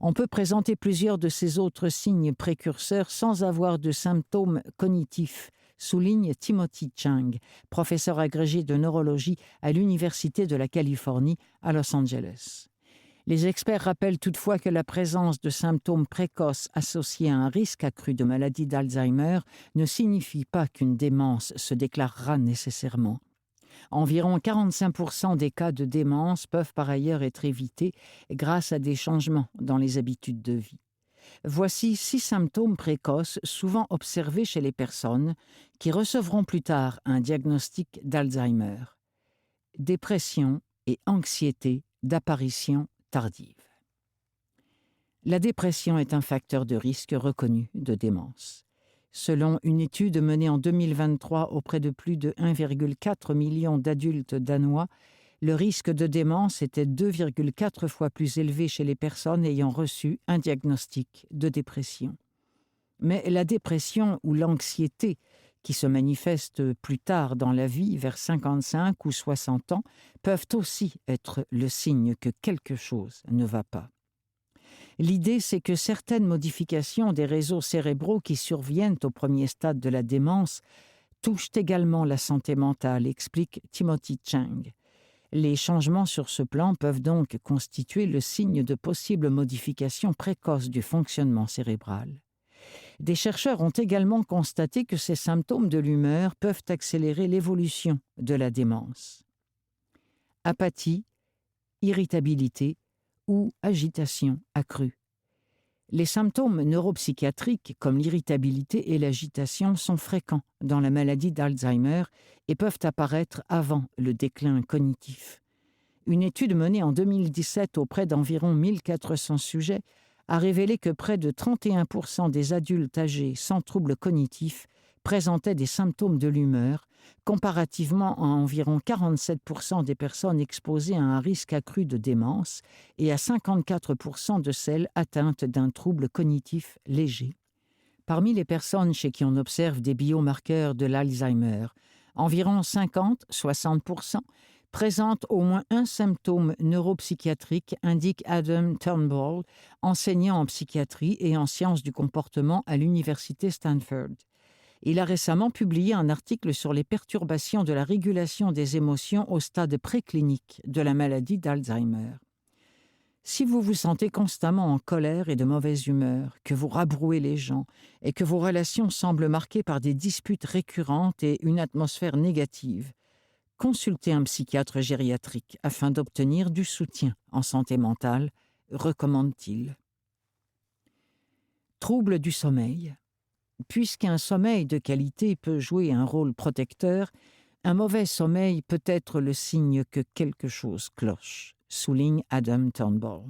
On peut présenter plusieurs de ces autres signes précurseurs sans avoir de symptômes cognitifs, souligne Timothy Chang, professeur agrégé de neurologie à l'Université de la Californie à Los Angeles. Les experts rappellent toutefois que la présence de symptômes précoces associés à un risque accru de maladie d'Alzheimer ne signifie pas qu'une démence se déclarera nécessairement. Environ 45% des cas de démence peuvent par ailleurs être évités grâce à des changements dans les habitudes de vie. Voici 6 symptômes précoces souvent observés chez les personnes qui recevront plus tard un diagnostic d'Alzheimer. Dépression et anxiété d'apparition tardive. La dépression est un facteur de risque reconnu de démence. Selon une étude menée en 2023 auprès de plus de 1,4 million d'adultes danois, Le risque de démence était 2,4 fois plus élevé chez les personnes ayant reçu un diagnostic de dépression. Mais la dépression ou l'anxiété, qui se manifestent plus tard dans la vie, vers 55 ou 60 ans, peuvent aussi être le signe que quelque chose ne va pas. L'idée, c'est que certaines modifications des réseaux cérébraux qui surviennent au premier stade de la démence touchent également la santé mentale, explique Timothy Chang. Les changements sur ce plan peuvent donc constituer le signe de possibles modifications précoces du fonctionnement cérébral. Des chercheurs ont également constaté que ces symptômes de l'humeur peuvent accélérer l'évolution de la démence. Apathie, irritabilité ou agitation accrue. Les symptômes neuropsychiatriques comme l'irritabilité et l'agitation sont fréquents dans la maladie d'Alzheimer et peuvent apparaître avant le déclin cognitif. Une étude menée en 2017 auprès d'environ 1400 sujets a révélé que près de 31% des adultes âgés sans troubles cognitifs présentaient des symptômes de l'humeur, comparativement à environ 47% des personnes exposées à un risque accru de démence et à 54% de celles atteintes d'un trouble cognitif léger. Parmi les personnes chez qui on observe des biomarqueurs de l'Alzheimer, environ 50-60% présentent au moins un symptôme neuropsychiatrique, indique Adam Turnbull, enseignant en psychiatrie et en sciences du comportement à l'université Stanford. Il a récemment publié un article sur les perturbations de la régulation des émotions au stade préclinique de la maladie d'Alzheimer. Si vous vous sentez constamment en colère et de mauvaise humeur, que vous rabrouez les gens et que vos relations semblent marquées par des disputes récurrentes et une atmosphère négative, consultez un psychiatre gériatrique afin d'obtenir du soutien en santé mentale, recommande-t-il. Troubles du sommeil. Puisqu'un sommeil de qualité peut jouer un rôle protecteur, un mauvais sommeil peut être le signe que quelque chose cloche, souligne Adam Turnbull.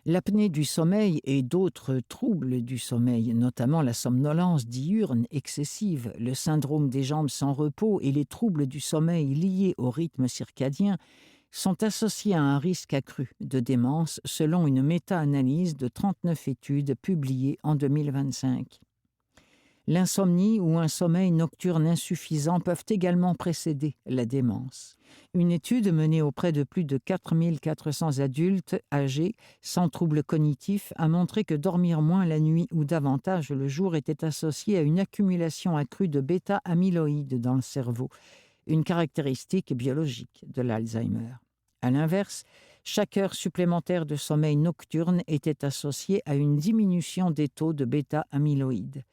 L'apnée du sommeil et d'autres troubles du sommeil, notamment la somnolence diurne excessive, le syndrome des jambes sans repos et les troubles du sommeil liés au rythme circadien, sont associés à un risque accru de démence selon une méta-analyse de 39 études publiées en 2025. L'insomnie ou un sommeil nocturne insuffisant peuvent également précéder la démence. Une étude menée auprès de plus de 4400 adultes âgés sans troubles cognitifs a montré que dormir moins la nuit ou davantage le jour était associé à une accumulation accrue de bêta-amyloïdes dans le cerveau, une caractéristique biologique de l'Alzheimer. À l'inverse, chaque heure supplémentaire de sommeil nocturne était associée à une diminution des taux de bêta-amyloïdes.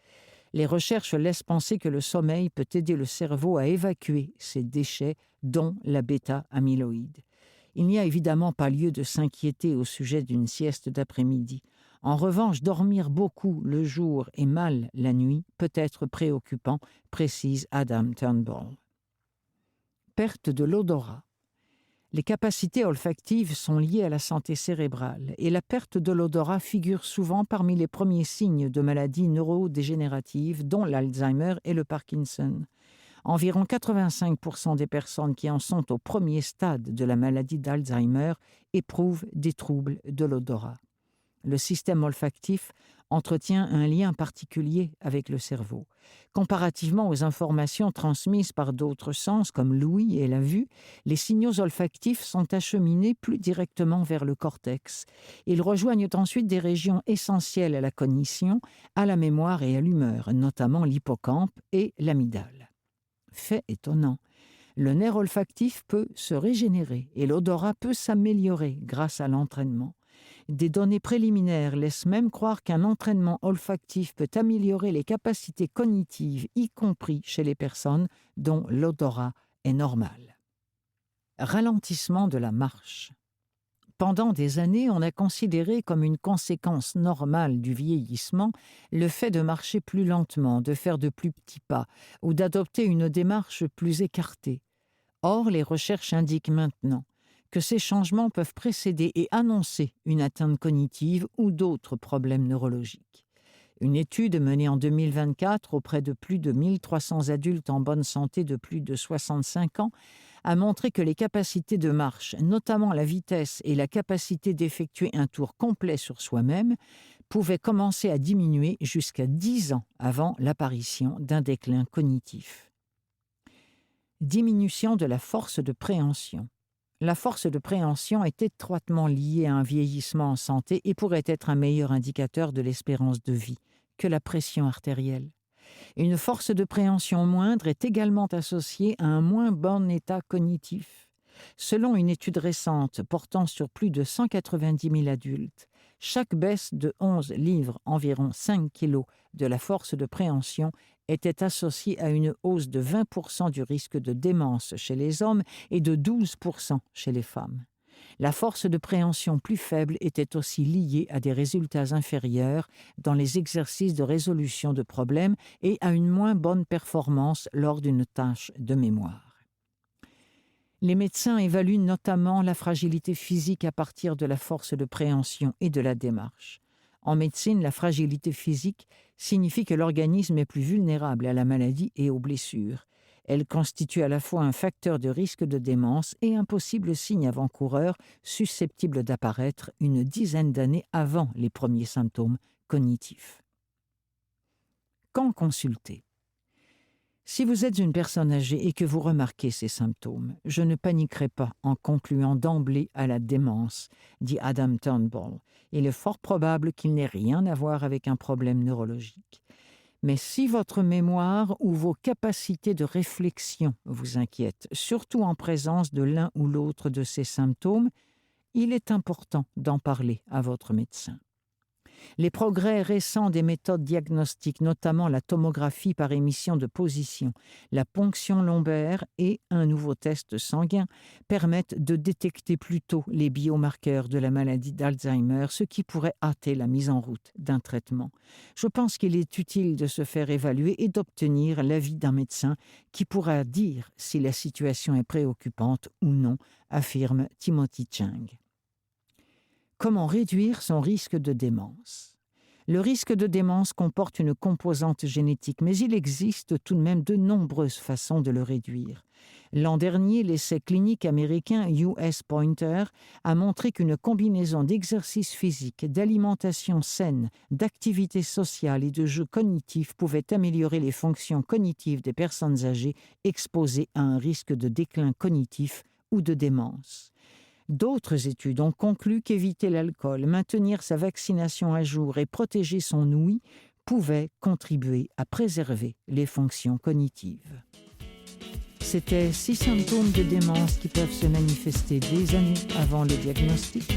Les recherches laissent penser que le sommeil peut aider le cerveau à évacuer ces déchets, dont la bêta-amyloïde. Il n'y a évidemment pas lieu de s'inquiéter au sujet d'une sieste d'après-midi. En revanche, dormir beaucoup le jour et mal la nuit peut être préoccupant, précise Adam Turnbull. Perte de l'odorat. Les capacités olfactives sont liées à la santé cérébrale et la perte de l'odorat figure souvent parmi les premiers signes de maladies neurodégénératives, dont l'Alzheimer et le Parkinson. Environ 85% des personnes qui en sont au premier stade de la maladie d'Alzheimer éprouvent des troubles de l'odorat. Le système olfactif entretient un lien particulier avec le cerveau. Comparativement aux informations transmises par d'autres sens comme l'ouïe et la vue, les signaux olfactifs sont acheminés plus directement vers le cortex. Ils rejoignent ensuite des régions essentielles à la cognition, à la mémoire et à l'humeur, notamment l'hippocampe et l'amygdale. Fait étonnant, le nerf olfactif peut se régénérer et l'odorat peut s'améliorer grâce à l'entraînement. Des données préliminaires laissent même croire qu'un entraînement olfactif peut améliorer les capacités cognitives, y compris chez les personnes dont l'odorat est normal. Ralentissement de la marche. Pendant des années, on a considéré comme une conséquence normale du vieillissement le fait de marcher plus lentement, de faire de plus petits pas ou d'adopter une démarche plus écartée. Or, les recherches indiquent maintenant que ces changements peuvent précéder et annoncer une atteinte cognitive ou d'autres problèmes neurologiques. Une étude menée en 2024 auprès de plus de 1300 adultes en bonne santé de plus de 65 ans a montré que les capacités de marche, notamment la vitesse et la capacité d'effectuer un tour complet sur soi-même, pouvaient commencer à diminuer jusqu'à 10 ans avant l'apparition d'un déclin cognitif. Diminution de la force de préhension. La force de préhension est étroitement liée à un vieillissement en santé et pourrait être un meilleur indicateur de l'espérance de vie que la pression artérielle. Une force de préhension moindre est également associée à un moins bon état cognitif. Selon une étude récente portant sur plus de 190 000 adultes, chaque baisse de 11 livres, environ 5 kilos, de la force de préhension était associée à une hausse de 20% du risque de démence chez les hommes et de 12% chez les femmes. La force de préhension plus faible était aussi liée à des résultats inférieurs dans les exercices de résolution de problèmes et à une moins bonne performance lors d'une tâche de mémoire. Les médecins évaluent notamment la fragilité physique à partir de la force de préhension et de la démarche. En médecine, la fragilité physique signifie que l'organisme est plus vulnérable à la maladie et aux blessures. Elle constitue à la fois un facteur de risque de démence et un possible signe avant-coureur susceptible d'apparaître une dizaine d'années avant les premiers symptômes cognitifs. Quand consulter? Si vous êtes une personne âgée et que vous remarquez ces symptômes, je ne paniquerai pas en concluant d'emblée à la démence, dit Adam Turnbull. Il est fort probable qu'il n'ait rien à voir avec un problème neurologique. Mais si votre mémoire ou vos capacités de réflexion vous inquiètent, surtout en présence de l'un ou l'autre de ces symptômes, il est important d'en parler à votre médecin. Les progrès récents des méthodes diagnostiques, notamment la tomographie par émission de position, la ponction lombaire et un nouveau test sanguin, permettent de détecter plus tôt les biomarqueurs de la maladie d'Alzheimer, ce qui pourrait hâter la mise en route d'un traitement. Je pense qu'il est utile de se faire évaluer et d'obtenir l'avis d'un médecin qui pourra dire si la situation est préoccupante ou non, affirme Timothy Chang. Comment réduire son risque de démence? Le risque de démence comporte une composante génétique, mais il existe tout de même de nombreuses façons de le réduire. L'an dernier, l'essai clinique américain US Pointer a montré qu'une combinaison d'exercice physique, d'alimentation saine, d'activités sociales et de jeux cognitifs pouvait améliorer les fonctions cognitives des personnes âgées exposées à un risque de déclin cognitif ou de démence. D'autres études ont conclu qu'éviter l'alcool, maintenir sa vaccination à jour et protéger son ouïe pouvaient contribuer à préserver les fonctions cognitives. C'était 6 symptômes de démence qui peuvent se manifester des années avant le diagnostic.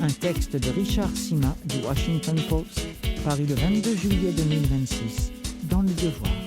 Un texte de Richard Sima du Washington Post, paru le 22 juillet 2026, dans Le Devoir.